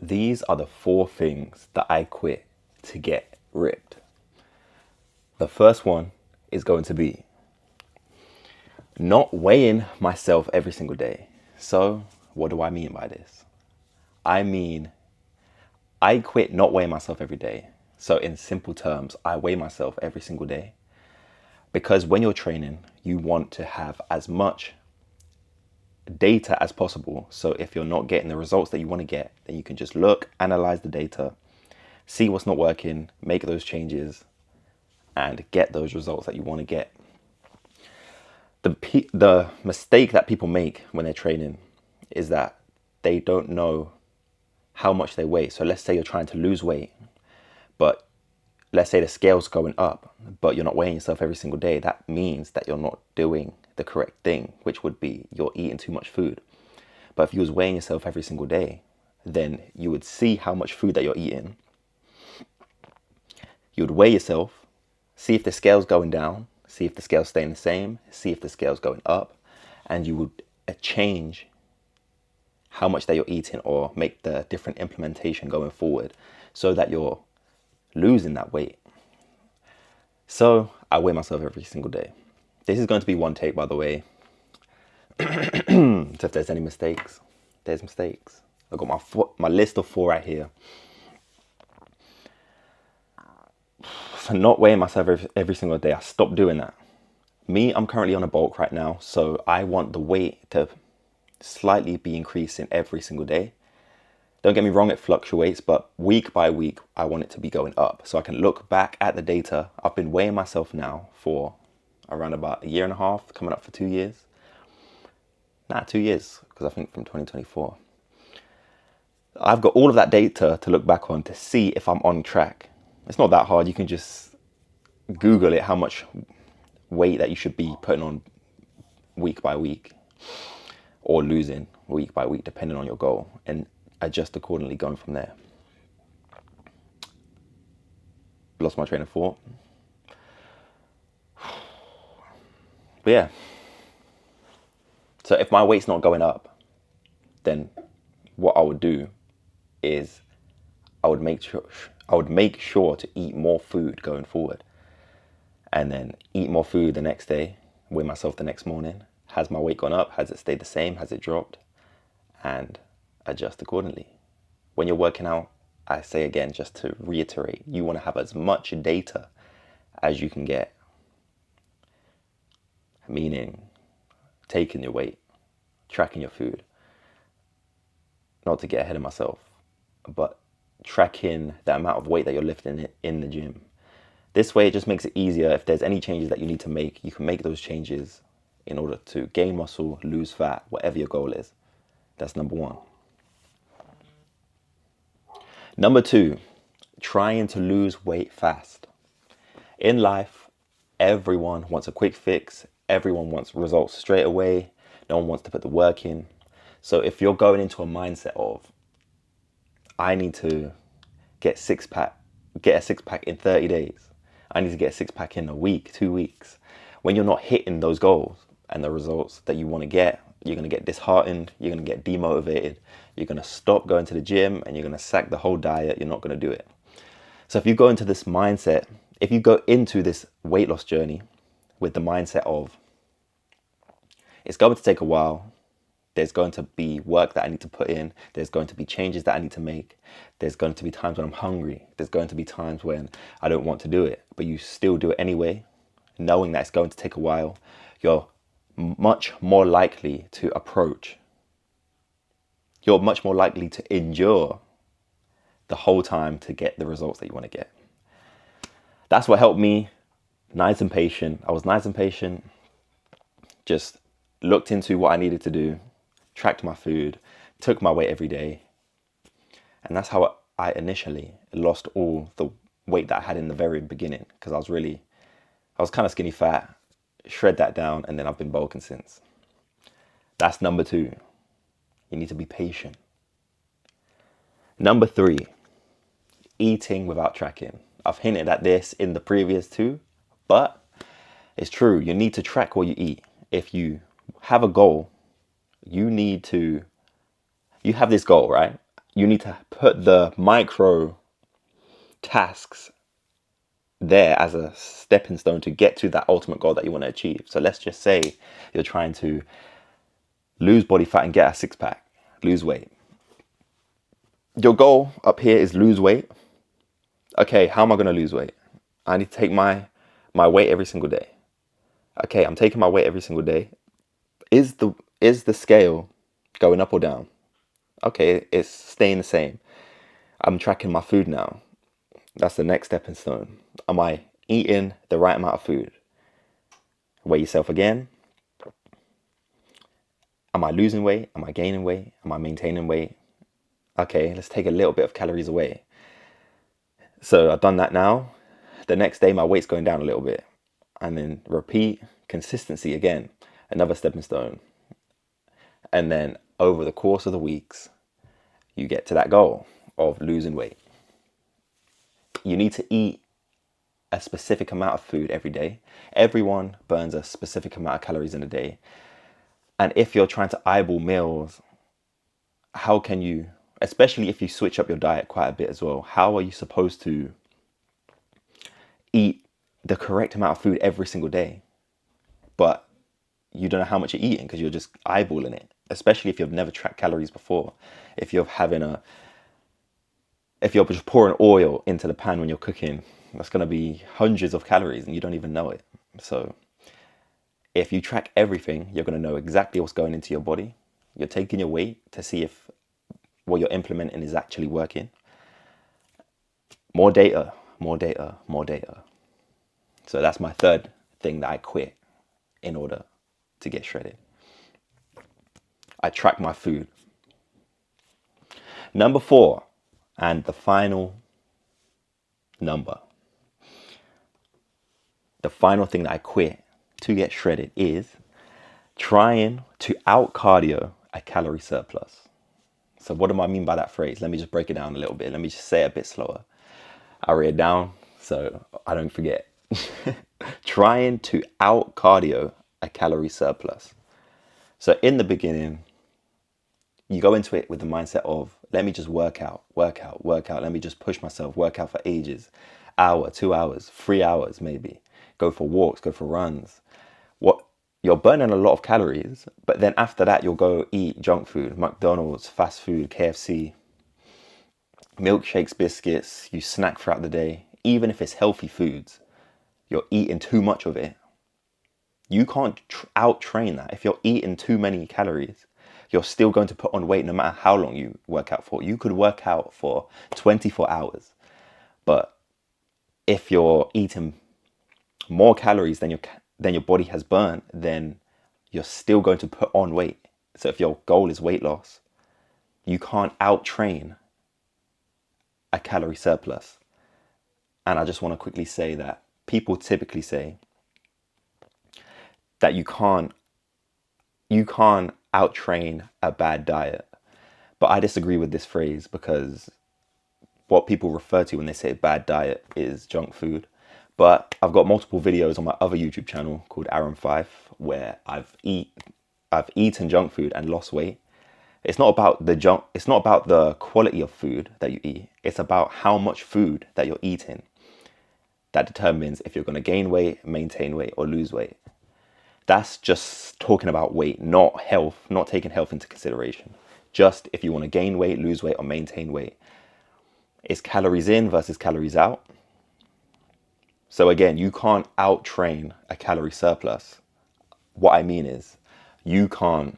These are the 4 things that I quit to get ripped. The first one is going to be not weighing myself every single day. So, what do I mean by this? I mean, I quit not weighing myself every day. So, in simple terms, I weigh myself every single day because when you're training, you want to have as much data as possible. So, if you're not getting the results that you want to get, then you can just look, analyze the data, see what's not working, make those changes, and get those results that you want to get. The mistake that people make when they're training is that they don't know how much they weigh. So let's say you're trying to lose weight, but let's say the scale's going up, but you're not weighing yourself every single day. That means that you're not doing the correct thing, which would be you're eating too much food. But if you was weighing yourself every single day, then you would see how much food that you're eating. You would weigh yourself, see if the scale's going down, see if the scale's staying the same, see if the scale's going up, and you would change how much that you're eating or make the different implementation going forward so that you're losing that weight. So I weigh myself every single day. This is going to be one take, by the way. So if there's any mistakes, there's mistakes. I've got my list of 4 right here. So not weighing myself every single day, I stopped doing that. I'm currently on a bulk right now, so I want the weight to slightly be increasing every single day. Don't get me wrong, it fluctuates, but week by week, I want it to be going up. So I can look back at the data. I've been weighing myself now for around about 1.5 years, coming up for 2 years. 2 years, because I think from 2024. I've got all of that data to look back on to see if I'm on track. It's not that hard. You can just Google it, how much weight that you should be putting on week by week or losing week by week, depending on your goal, and adjust accordingly going from there. Lost my train of thought. But yeah. So if my weight's not going up, then what I would do is I would make sure to eat more food going forward, and then eat more food the next day, weigh myself the next morning. Has my weight gone up? Has it stayed the same? Has it dropped? And adjust accordingly. When you're working out, I say again, just to reiterate, you want to have as much data as you can get. Meaning, taking your weight, tracking your food. Not to get ahead of myself, but tracking the amount of weight that you're lifting in the gym. This way, it just makes it easier. If there's any changes that you need to make, you can make those changes in order to gain muscle, lose fat, whatever your goal is. That's number 1. Number 2, trying to lose weight fast. In life, everyone wants a quick fix. Everyone wants results straight away. No one wants to put the work in. So if you're going into a mindset of, I need to get a six pack in 30 days. I need to get a 6-pack in a week, 2 weeks. When you're not hitting those goals and the results that you want to get, you're going to get disheartened. You're going to get demotivated. You're going to stop going to the gym and you're going to sack the whole diet. You're not going to do it. So if you go into this mindset, if you go into this weight loss journey with the mindset of, it's going to take a while. There's going to be work that I need to put in. There's going to be changes that I need to make. There's going to be times when I'm hungry. There's going to be times when I don't want to do it, but you still do it anyway, knowing that it's going to take a while. You're much more likely to endure the whole time to get the results that you want to get. That's what helped me. Nice and patient. I was nice and patient. Just looked into what I needed to do, tracked my food, took my weight every day. And that's how I initially lost all the weight that I had in the very beginning, because I was kind of skinny fat, shred that down, and then I've been bulking since. That's number 2. You need to be patient. Number 3, eating without tracking. I've hinted at this in the previous 2, but it's true. You need to track what you eat. If you have a goal, you have this goal, right? you need to put the micro tasks there as a stepping stone to get to that ultimate goal that you want to achieve. So let's just say you're trying to lose body fat and get a six pack, lose weight. Your goal up here is lose weight. Okay, how am I going to lose weight? I need to take my weight every single day. Okay, I'm taking my weight every single day. Is the scale going up or down? Okay, it's staying the same. I'm tracking my food now. That's the next stepping stone. Am I eating the right amount of food? Weigh yourself again. Am I losing weight? Am I gaining weight? Am I maintaining weight? Okay, let's take a little bit of calories away. So I've done that now. The next day, my weight's going down a little bit. And then repeat, consistency again, another stepping stone. And then over the course of the weeks, you get to that goal of losing weight. You need to eat a specific amount of food every day. Everyone burns a specific amount of calories in a day. And if you're trying to eyeball meals, how can you, especially if you switch up your diet quite a bit as well, how are you supposed to eat the correct amount of food every single day? But you don't know how much you're eating because you're just eyeballing it, especially if you've never tracked calories before. If you're just pouring oil into the pan when you're cooking, that's going to be hundreds of calories and you don't even know it. So if you track everything, you're going to know exactly what's going into your body. You're taking your weight to see if what you're implementing is actually working. More data, more data, more data. So that's my third thing that I quit in order to get shredded. I track my food. Number 4, and the final number. The final thing that I quit to get shredded is trying to out cardio a calorie surplus. So what do I mean by that phrase? Let me just break it down a little bit. Let me just say it a bit slower. I'll write it down so I don't forget. Trying to out cardio a calorie surplus. So in the beginning, you go into it with the mindset of, let me just work out. Let me just push myself, work out for ages. Hour, 2 hours, 3 hours maybe. Go for walks, go for runs. You're burning a lot of calories, but then after that, you'll go eat junk food, McDonald's, fast food, KFC, milkshakes, biscuits. You snack throughout the day. Even if it's healthy foods, you're eating too much of it. You can't out-train that. If you're eating too many calories, you're still going to put on weight no matter how long you work out for. You could work out for 24 hours, but if you're eating more calories than your body has burned, then you're still going to put on weight. So if your goal is weight loss, you can't out-train a calorie surplus. And I just want to quickly say that people typically say that you can't out-train a bad diet. But I disagree with this phrase because what people refer to when they say bad diet is junk food. But I've got multiple videos on my other YouTube channel called Aaron Fife where I've eaten junk food and lost weight. It's not about the quality of food that you eat. It's about how much food that you're eating that determines if you're going to gain weight, maintain weight, or lose weight. That's just talking about weight, not health, not taking health into consideration. Just if you want to gain weight, lose weight, or maintain weight. It's calories in versus calories out. So again, you can't out-train a calorie surplus. What I mean is, you can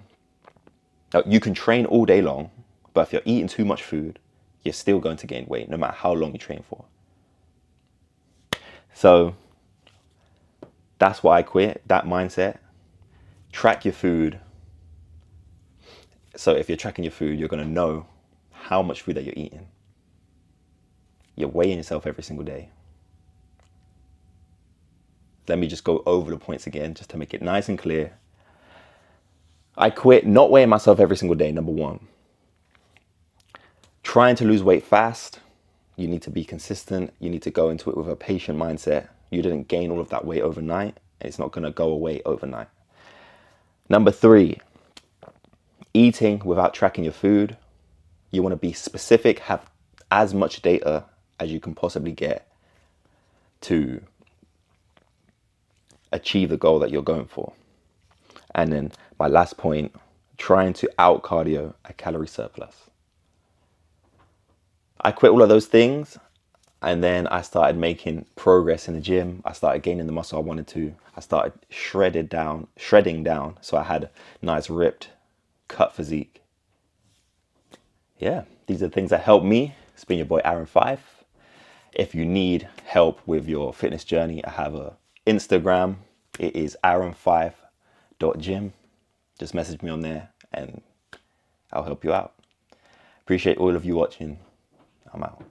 train all day long, but if you're eating too much food, you're still going to gain weight, no matter how long you train for. So that's why I quit, that mindset. Track your food. So if you're tracking your food, you're going to know how much food that you're eating. You're weighing yourself every single day. Let me just go over the points again, just to make it nice and clear. I quit not weighing myself every single day, number 1. Trying to lose weight fast. You need to be consistent. You need to go into it with a patient mindset. You didn't gain all of that weight overnight. And it's not going to go away overnight. Number 3, eating without tracking your food. You want to be specific, have as much data as you can possibly get to achieve the goal that you're going for. And then my last point, trying to out cardio a calorie surplus. I quit all of those things, and then I started making progress in the gym. I started gaining the muscle I wanted to. I started shredding down. So I had a nice ripped cut physique. Yeah, these are the things that helped me. It's been your boy Aaron Fife. If you need help with your fitness journey, I have a Instagram. It is aaronfife.gym. Just message me on there and I'll help you out. Appreciate all of you watching. I'm out.